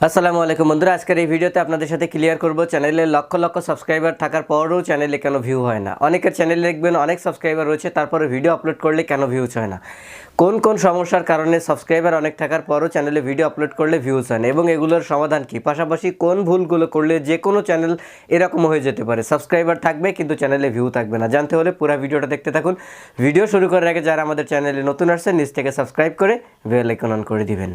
আসসালামু আলাইকুম বন্ধুরা, আজকের এই ভিডিওতে আপনাদের সাথে ক্লিয়ার করব চ্যানেলে লক্ষ লক্ষ সাবস্ক্রাইবার থাকার পরেও চ্যানেলে কেন ভিউ হয় না। অনেকের চ্যানেলে দেখবেন অনেক সাবস্ক্রাইবার রয়েছে, তারপরে ভিডিও আপলোড করলে কেন ভিউজ হয় না। কোন কোন সমস্যার কারণে সাবস্ক্রাইবার অনেক থাকার পরও চ্যানেলে ভিডিও আপলোড করলে ভিউজ হয় না এবং এগুলোর সমাধান কী, পাশাপাশি কোন ভুলগুলো করলে যে কোনো চ্যানেল এরকম হয়ে যেতে পারে, সাবস্ক্রাইবার থাকবে কিন্তু চ্যানেলে ভিউ থাকবে না। জানতে হলে পুরো ভিডিওটা দেখতে থাকুন। ভিডিও শুরু করার আগে যারা আমাদের চ্যানেলে নতুন আসছেন নিচ থেকে সাবস্ক্রাইব করে বেল আইকন অন করে দিবেন।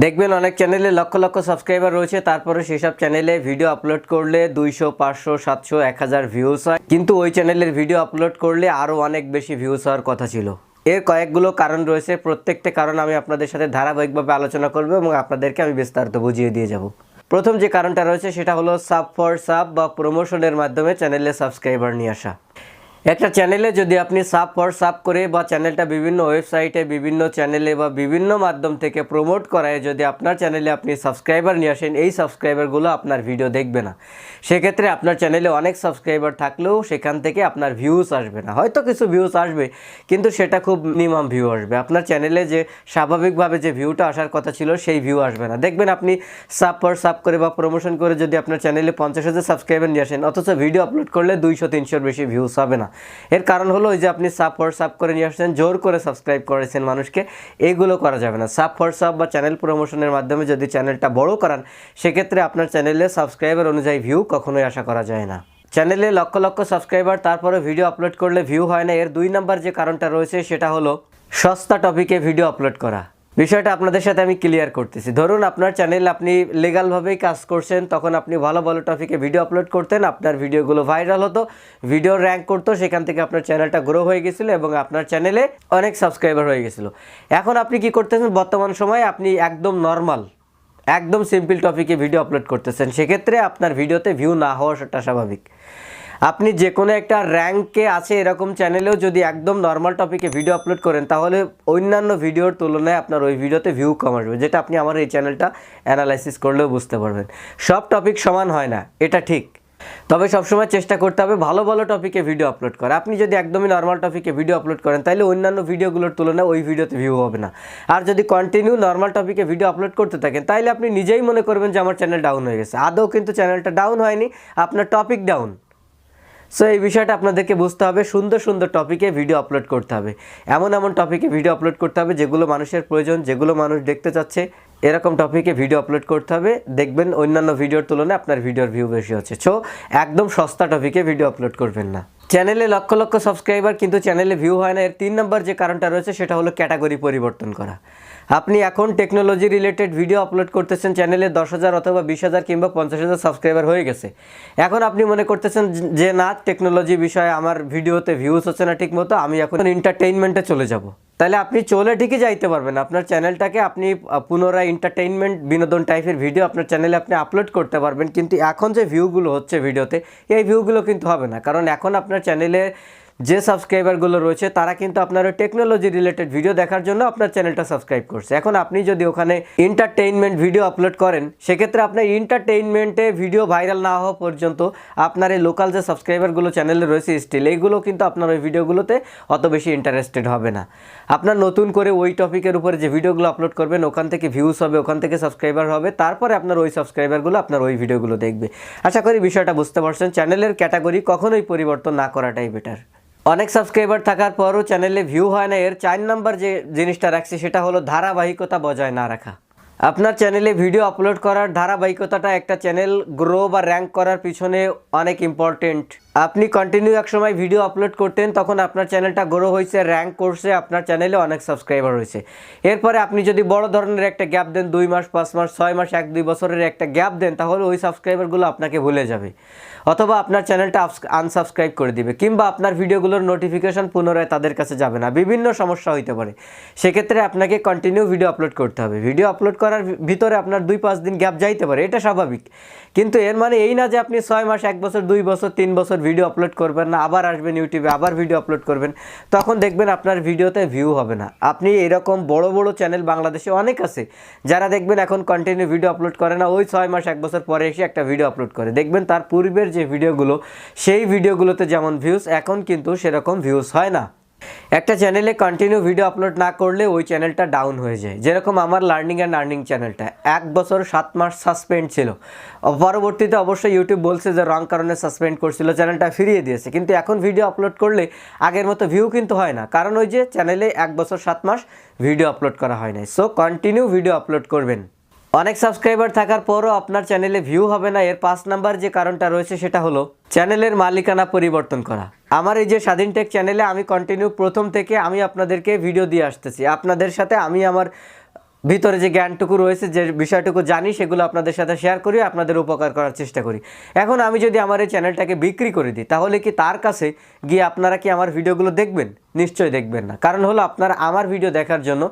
দেখবেন অনেক চ্যানেলে লক্ষ লক্ষ সাবস্ক্রাইবার রয়েছে, তারপরে সেসব চ্যানেলে ভিডিও আপলোড করলে 200, 500, 700, 1000 ভিউজ হয়, কিন্তু ওই চ্যানেলের ভিডিও আপলোড করলে আরও অনেক বেশি ভিউজ হওয়ার কথা ছিল। এর কয়েকগুলো কারণ রয়েছে, প্রত্যেকটা কারণ আমি আপনাদের সাথে ধারাবাহিকভাবে আলোচনা করব এবং আপনাদেরকে আমি বিস্তারিত বুঝিয়ে দিয়ে যাব। প্রথম যে কারণটা রয়েছে সেটা হলো সাব ফর সাব বা প্রমোশনের মাধ্যমে চ্যানেলে সাবস্ক্রাইবার নিয়ে আসা। একটা চ্যানেলে যদি আপনি সাব ফর সাব করে বা চ্যানেলটা বিভিন্ন ওয়েবসাইটে, বিভিন্ন চ্যানেলে বা বিভিন্ন মাধ্যম থেকে প্রমোট করায় যদি আপনার চ্যানেলে আপনি সাবস্ক্রাইবার নিয়ে আসেন, এই সাবস্ক্রাইবারগুলো আপনার ভিডিও দেখবে না। সেক্ষেত্রে আপনার চ্যানেলে অনেক সাবস্ক্রাইবার থাকলেও সেখান থেকে আপনার ভিউজ আসবে না। হয়তো কিছু ভিউজ আসবে, কিন্তু সেটা খুব মিনিমাম ভিউ আসবে। আপনার চ্যানেলে যে স্বাভাবিকভাবে যে ভিউটা আসার কথা ছিল সেই ভিউ আসবে না। দেখবেন আপনি সাব ফর সাব করে বা প্রমোশন করে যদি আপনার চ্যানেলে 50,000 সাবস্ক্রাইবার নিয়ে আসেন, অথচ ভিডিও আপলোড করলে 200-300-র বেশি ভিউজ হবে না। এর কারণ হলো ওই যে আপনি সাব ফর সাব করে নিয়ে আসছেন, জোর করে সাবস্ক্রাইব করেছেন মানুষকে, এইগুলো করা যাবে না। সাব ফর সাব বা চ্যানেল প্রমোশনের মাধ্যমে যদি চ্যানেলটা বড় করান, সেক্ষেত্রে আপনার চ্যানেলে সাবস্ক্রাইবার অনুযায়ী ভিউ কখনোই আশা করা যায় না। চ্যানেলে লক্ষ লক্ষ সাবস্ক্রাইবার তারপরে ভিডিও আপলোড করলে ভিউ হয় না, এর 2 নাম্বার যে কারণটা রয়েছে সেটা হলো সস্তা টপিকে ভিডিও আপলোড করা। বিষয়টা আপনাদের সাথে আমি ক্লিয়ার করতেছি। ধরুন আপনার চ্যানেল আপনি লিগ্যালভাবেই কাজ করছেন, তখন আপনি ভালো ভালো টপিকে ভিডিও আপলোড করতেন, আপনার ভিডিওগুলো ভাইরাল হতো, ভিডিও র্যাঙ্ক করতো, সেখান থেকে আপনার চ্যানেলটা গ্রো হয়ে গেছিলো এবং আপনার চ্যানেলে অনেক সাবস্ক্রাইবার হয়ে গেছিলো। এখন আপনি কি করতেছেন, বর্তমান সময়ে আপনি একদম নর্মাল, একদম সিম্পল টপিকে ভিডিও আপলোড করতেছেন, সেক্ষেত্রে আপনার ভিডিওতে ভিউ না হওয়া সেটা স্বাভাবিক। আপনি যে কোনো একটা র্যাঙ্কে আছে এরকম চ্যানেলেও যদি একদম নর্মাল টপিকে ভিডিও আপলোড করেন, তাহলে অন্যান্য ভিডিওর তুলনায় আপনার ওই ভিডিওতে ভিউ কম আসবে, যেটা আপনি আমার এই চ্যানেলটা অ্যানালাইসিস করলেও বুঝতে পারবেন। সব টপিক সমান হয় না, এটা ঠিক, তবে সবসময় চেষ্টা করতে হবে ভালো ভালো টপিকে ভিডিও আপলোড করা। আপনি যদি একদমই নর্মাল টপিকে ভিডিও আপলোড করেন, তাহলে অন্যান্য ভিডিওগুলোর তুলনায় ওই ভিডিওতে ভিউ হবে না। আর যদি কন্টিনিউ নর্মাল টপিকে ভিডিও আপলোড করতে থাকেন, তাহলে আপনি নিজেই মনে করবেন যে আমার চ্যানেল ডাউন হয়ে গেছে। আদৌ কিন্তু চ্যানেলটা ডাউন হয়নি, আপনার টপিক ডাউন। সো এই বিষয়টা আপনাদেরকে বুঝতে হবে। সুন্দর সুন্দর টপিকে ভিডিও আপলোড করতে হবে, এমন এমন টপিকে ভিডিও আপলোড করতে হবে যেগুলো মানুষের প্রয়োজন, যেগুলো মানুষ দেখতে চাচ্ছে, এরকম টপিকে ভিডিও আপলোড করতে হবে। দেখবেন অন্যান্য ভিডিওর তুলনায় আপনার ভিডিওর ভিউ বেশি হচ্ছে। সো একদম সস্তা টপিকে ভিডিও আপলোড করবেন না। চ্যানেলে লক্ষ লক্ষ সাবস্ক্রাইবার কিন্তু চ্যানেলে ভিউ হয় না, এর 3 নম্বর যে কারণটা রয়েছে সেটা হলো ক্যাটাগরি পরিবর্তন করা। আপনি এখন টেকনোলজি রিলেটেড ভিডিও আপলোড করতেছেন, চ্যানেলে 10,000 অথবা 20,000 কিংবা 50,000 সাবস্ক্রাইবার হয়ে গেছে। এখন আপনি মনে করতেছেন যে না, টেকনোলজি বিষয়ে আমার ভিডিওতে ভিউজ হচ্ছে না ঠিক মতো, আমি এখন এন্টারটেইনমেন্টে চলে যাব। তাহলে আপনি চলে ঠিকই যাইতে পারবেন, আপনার চ্যানেলটাকে আপনি পুনরায় এন্টারটেইনমেন্ট বিনোদন টাইপের ভিডিও আপনার চ্যানেলে আপনি আপলোড করতে পারবেন, কিন্তু এখন যে ভিউগুলো হচ্ছে ভিডিওতে, এই ভিউগুলো কিন্তু হবে না। কারণ এখন আপনার চ্যানেলে যে সাবস্ক্রাইবারগুলো রয়েছে তারা কিন্তু আপনার টেকনোলজি রিলেটেড ভিডিও দেখার জন্য আপনার চ্যানেলটা সাবস্ক্রাইব করছে। এখন আপনি যদি ওখানে এন্টারটেইনমেন্ট ভিডিও আপলোড করেন, সেক্ষেত্রে আপনার এন্টারটেইনমেন্টে ভিডিও ভাইরাল না হওয়া পর্যন্ত আপনার এই লোকাল যে সাবস্ক্রাইবারগুলো চ্যানেলে রয়েছে স্টিল, এইগুলো কিন্তু আপনার ওই ভিডিওগুলোতে অত বেশি ইন্টারেস্টেড হবে না। আপনার নতুন করে ওই টপিকের উপরে যে ভিডিওগুলো আপলোড করবেন, ওখান থেকে ভিউজ হবে, ওখান থেকে সাবস্ক্রাইবার হবে, তারপরে আপনার ওই সাবস্ক্রাইবারগুলো আপনার ওই ভিডিওগুলো দেখবে। আশা করি বিষয়টা বুঝতে পারছেন। চ্যানেলের ক্যাটাগরি কখনোই পরিবর্তন না করাটাই বেটার। অনেক সাবস্ক্রাইবার থাকার পরও চ্যানেলে ভিউ হয় না, এর 4 নম্বর যে জিনিসটা রাখছি সেটা হলো ধারাবাহিকতা বজায় না রাখা। আপনার চ্যানেলে ভিডিও আপলোড করার ধারাবাহিকতাটা একটা চ্যানেল গ্রো বা র্যাঙ্ক করার পিছনে অনেক ইম্পর্টেন্ট। আপনি কন্টিনিউ এক সময় ভিডিও আপলোড করতেন, তখন আপনার চ্যানেলটা গ্রো হয়েছে, র্যাঙ্ক করছে, আপনার চ্যানেলে অনেক সাবস্ক্রাইবার হয়েছে। এরপরে আপনি যদি বড় ধরনের একটা গ্যাপ দেন, 2 মাস, 5 মাস, 6 মাস, 1-2 বছরের একটা গ্যাপ দেন, তাহলে ওই সাবস্ক্রাইবারগুলো আপনাকে ভুলে যাবে, অথবা আপনার চ্যানেলটা আনসাবস্ক্রাইব করে দিবে, কিংবা আপনার ভিডিওগুলোর নোটিফিকেশন পুনরায় তাদের কাছে যাবে না, বিভিন্ন সমস্যা হইতে পারে। সেক্ষেত্রে আপনাকে কন্টিনিউ ভিডিও আপলোড করতে হবে। ভিডিও আপলোড করার ভিতরে আপনার 2-5 দিন গ্যাপ যাইতে পারে, এটা স্বাভাবিক, কিন্তু এর মানে এই না যে আপনি 6 মাস, 1 বছর, 2 বছর, 3 বছর ভিডিও আপলোড করবেন না, আবার আসবেন ইউটিউবে আবার ভিডিও আপলোড করবেন, তখন দেখবেন আপনার ভিডিওতে ভিউ হবে না। আপনি এরকম বড় বড় চ্যানেল বাংলাদেশে অনেক আছে যারা দেখবেন এখন কন্টিনিউ ভিডিও আপলোড করে না, ওই 6 মাস 1 বছর পরে এসে একটা ভিডিও আপলোড করে, দেখবেন তার পূর্বের যে ভিডিওগুলো সেই ভিডিওগুলোতে যেমন ভিউজ এখন কিন্তু সেরকম ভিউজ হয় না। একটা চ্যানেলে কন্টিনিউ ভিডিও আপলোড না করলে ওই চ্যানেলটা ডাউন হয়ে যায়। যেরকম আমার লার্নিং অ্যান্ড আর্নিং চ্যানেলটা 1 বছর 7 মাস সাসপেন্ড ছিল, পরবর্তীতে অবশ্যই ইউটিউব বলছে যে রং কারণে সাসপেন্ড করছিল, চ্যানেলটা ফিরিয়ে দিয়েছে, কিন্তু এখন ভিডিও আপলোড করলে আগের মতো ভিউ কিন্তু হয় না, কারণ ওই যে চ্যানেলে 1 বছর 7 মাস ভিডিও আপলোড করা হয় নাই। সো কন্টিনিউ ভিডিও আপলোড করবেন। অনেক সাবস্ক্রাইবার থাকার পরও আপনার চ্যানেলে ভিউ হবে না, এর 5 নাম্বার যে কারণটা রয়েছে সেটা হলো চ্যানেলের মালিকানা পরিবর্তন করা। আমার এই যে স্বাধীন টেক চ্যানেলে আমি কন্টিনিউ প্রথম থেকে আমি আপনাদেরকে ভিডিও দিয়ে আসতেছি, আপনাদের সাথে আমি আমার ভিতরে যে জ্ঞানটুকু রয়েছে, যে বিষয়টুকু জানি, সেগুলো আপনাদের সাথে শেয়ার করি, আপনাদের উপকার করার চেষ্টা করি। এখন আমি যদি আমার এই চ্যানেলটাকে বিক্রি করে দিই, তাহলে কি তার কাছে গিয়ে আপনারা কি আমার ভিডিওগুলো দেখবেন? নিশ্চয়ই দেখবেন না। কারণ হলো আপনারা আমার ভিডিও দেখার জন্য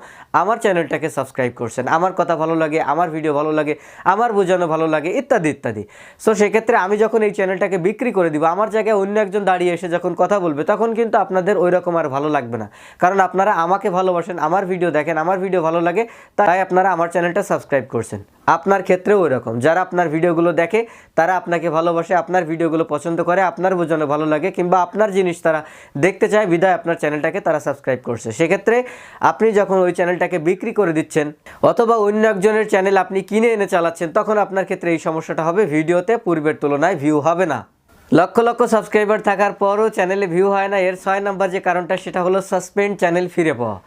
আমার চ্যানেলটাকে সাবস্ক্রাইব করছেন, আমার কথা ভালো লাগে, আমার ভিডিও ভালো লাগে, আমার বোঝানো ভালো লাগে, ইত্যাদি ইত্যাদি। সো সেক্ষেত্রে আমি যখন এই চ্যানেলটাকে বিক্রি করে দিব, আমার জায়গায় অন্য একজন দাঁড়িয়ে এসে যখন কথা বলবে, তখন কিন্তু আপনাদের ওই রকম আর ভালো লাগবে না, কারণ আপনারা আমাকে ভালোবাসেন, আমার ভিডিও দেখেন, আমার ভিডিও ভালো লাগে, তাই আপনারা আমার চ্যানেলটা সাবস্ক্রাইব করছেন। আপনার ক্ষেত্রেও ওই রকম, যারা আপনার ভিডিওগুলো দেখে তারা আপনাকে ভালোবাসে, আপনার ভিডিওগুলো পছন্দ করে, আপনার বোঝানো ভালো লাগে, কিংবা আপনার জিনিস তারা দেখতে চায়, বিধায় আপনার চ্যানেলটাকে তারা সাবস্ক্রাইব করছে। সেক্ষেত্রে আপনি যখন ওই চ্যানেলটাকে বিক্রি করে দিচ্ছেন অথবা অন্য একজনের চ্যানেল আপনি কিনে এনে চালাচ্ছেন, তখন আপনার ক্ষেত্রে এই সমস্যাটা হবে, ভিডিওতে পূর্বের তুলনায় ভিউ হবে না। লক্ষ লক্ষ সাবস্ক্রাইবার থাকার পরও চ্যানেলে ভিউ হয় না, এর 6 নাম্বার যে কারণটা সেটা হলো সাসপেন্ড চ্যানেল ফিরে পাওয়া।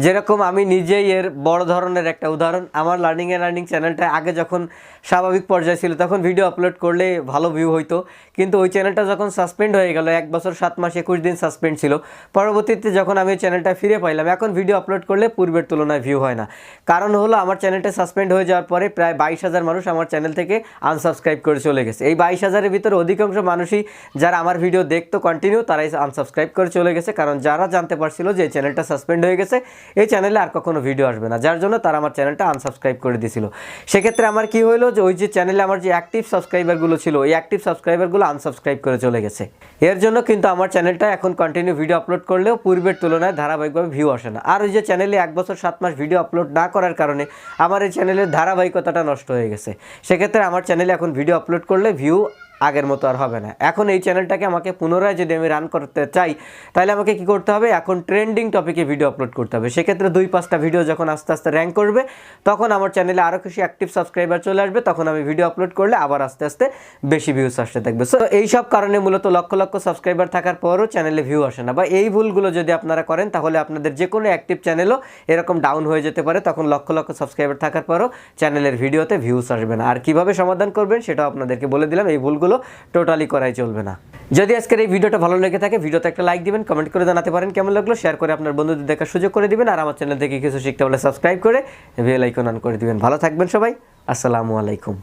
যেরকম আমি নিজেই এর বড় ধরনের একটা উদাহরণ, আমার লার্নিং অ্যান্ড আর্নিং চ্যানেলটা আগে যখন স্বাভাবিক পর্যায়ে ছিল তখন ভিডিও আপলোড করলে ভালো ভিউ হইতো, কিন্তু ওই চ্যানেলটা যখন সাসপেন্ড হয়ে গেল, 1 বছর 7 মাস 21 দিন সাসপেন্ড ছিল, পরবর্তীতে যখন আমি চ্যানেলটা ফিরে পাইলাম, এখন ভিডিও আপলোড করলে পূর্বের তুলনায় ভিউ হয় না। কারণ হলো আমার চ্যানেলটা সাসপেন্ড হয়ে যাওয়ার পরে প্রায় 22,000 মানুষ আমার চ্যানেল থেকে আনসাবস্ক্রাইব করে চলে গেছে। এই 22,000-এর ভিতরে অধিকাংশ মানুষই যারা আমার ভিডিও দেখতো কন্টিনিউ, তারাই আনসাবস্ক্রাইব করে চলে গেছে, কারণ যারা জানতে পারছিল যে এই চ্যানেলটা সাসপেন্ড হয়ে গেছে, এই চ্যানেলে আর কখনো ভিডিও আসবে না, যার জন্য তারা আমার চ্যানেলটা আনসাবস্ক্রাইব করে দিয়েছিল। সেক্ষেত্রে আমার কি হলো, যে ওই যে চ্যানেলে আমার যে অ্যাক্টিভ সাবস্ক্রাইবারগুলো ছিল, এই অ্যাক্টিভ সাবস্ক্রাইবারগুলো আনসাবস্ক্রাইব করে চলে গেছে। এর জন্য কিন্তু আমার চ্যানেলটা এখন কন্টিনিউ ভিডিও আপলোড করলেও পূর্বের তুলনায় ধারাবাহিকভাবে ভিউ আসে না। আর ওই যে চ্যানেলে 1 বছর 7 মাস ভিডিও আপলোড না করার কারণে আমার এই চ্যানেলের ধারাবাহিকতাটা নষ্ট হয়ে গেছে। সেক্ষেত্রে আমার চ্যানেলে এখন ভিডিও আপলোড করলে ভিউ আগের মতো আর হবে না। এখন এই চ্যানেলটাকে আমাকে পুনরায় যদি আমি রান করতে চাই, তাহলে আমাকে কি করতে হবে, এখন ট্রেন্ডিং টপিকে ভিডিও আপলোড করতে হবে। সেক্ষেত্রে 2-5টা ভিডিও যখন আস্তে আস্তে র্যাঙ্ক করবে, তখন আমার চ্যানেলে আরও কিছু অ্যাক্টিভ সাবস্ক্রাইবার চলে আসবে, তখন আমি ভিডিও আপলোড করলে আবার আস্তে আস্তে বেশি ভিউস আসতে থাকবে। সো এইসব কারণে মূলত লক্ষ লক্ষ সাবস্ক্রাইবার থাকার পরও চ্যানেলে ভিউ আসে না, বা এই ভুলগুলো যদি আপনারা করেন, তাহলে আপনাদের যে কোনো অ্যাক্টিভ চ্যানেলও এরকম ডাউন হয়ে যেতে পারে, তখন লক্ষ লক্ষ সাবস্ক্রাইবার থাকার পরও চ্যানেলের ভিডিওতে ভিউস আসবে না। আর কীভাবে সমাধান করবেন সেটাও আপনাদেরকে বলে দিলাম, এই ভুলগুলো টোটালি করাই চলবে না। যদি আজকের এই ভিডিওটা ভালো লেগে থাকে, ভিডিওতে একটা লাইক দিবেন, কমেন্ট করে জানাতে পারেন কেমন লাগলো, শেয়ার করে আপনার বন্ধুদের দেখার সুযোগ করে দিবেন, আর আমার চ্যানেল থেকে কিছু শিখতে হলে সাবস্ক্রাইব করে বেল আইকন অন করে দিবেন। ভালো থাকবেন সবাই, আসসালামু আলাইকুম।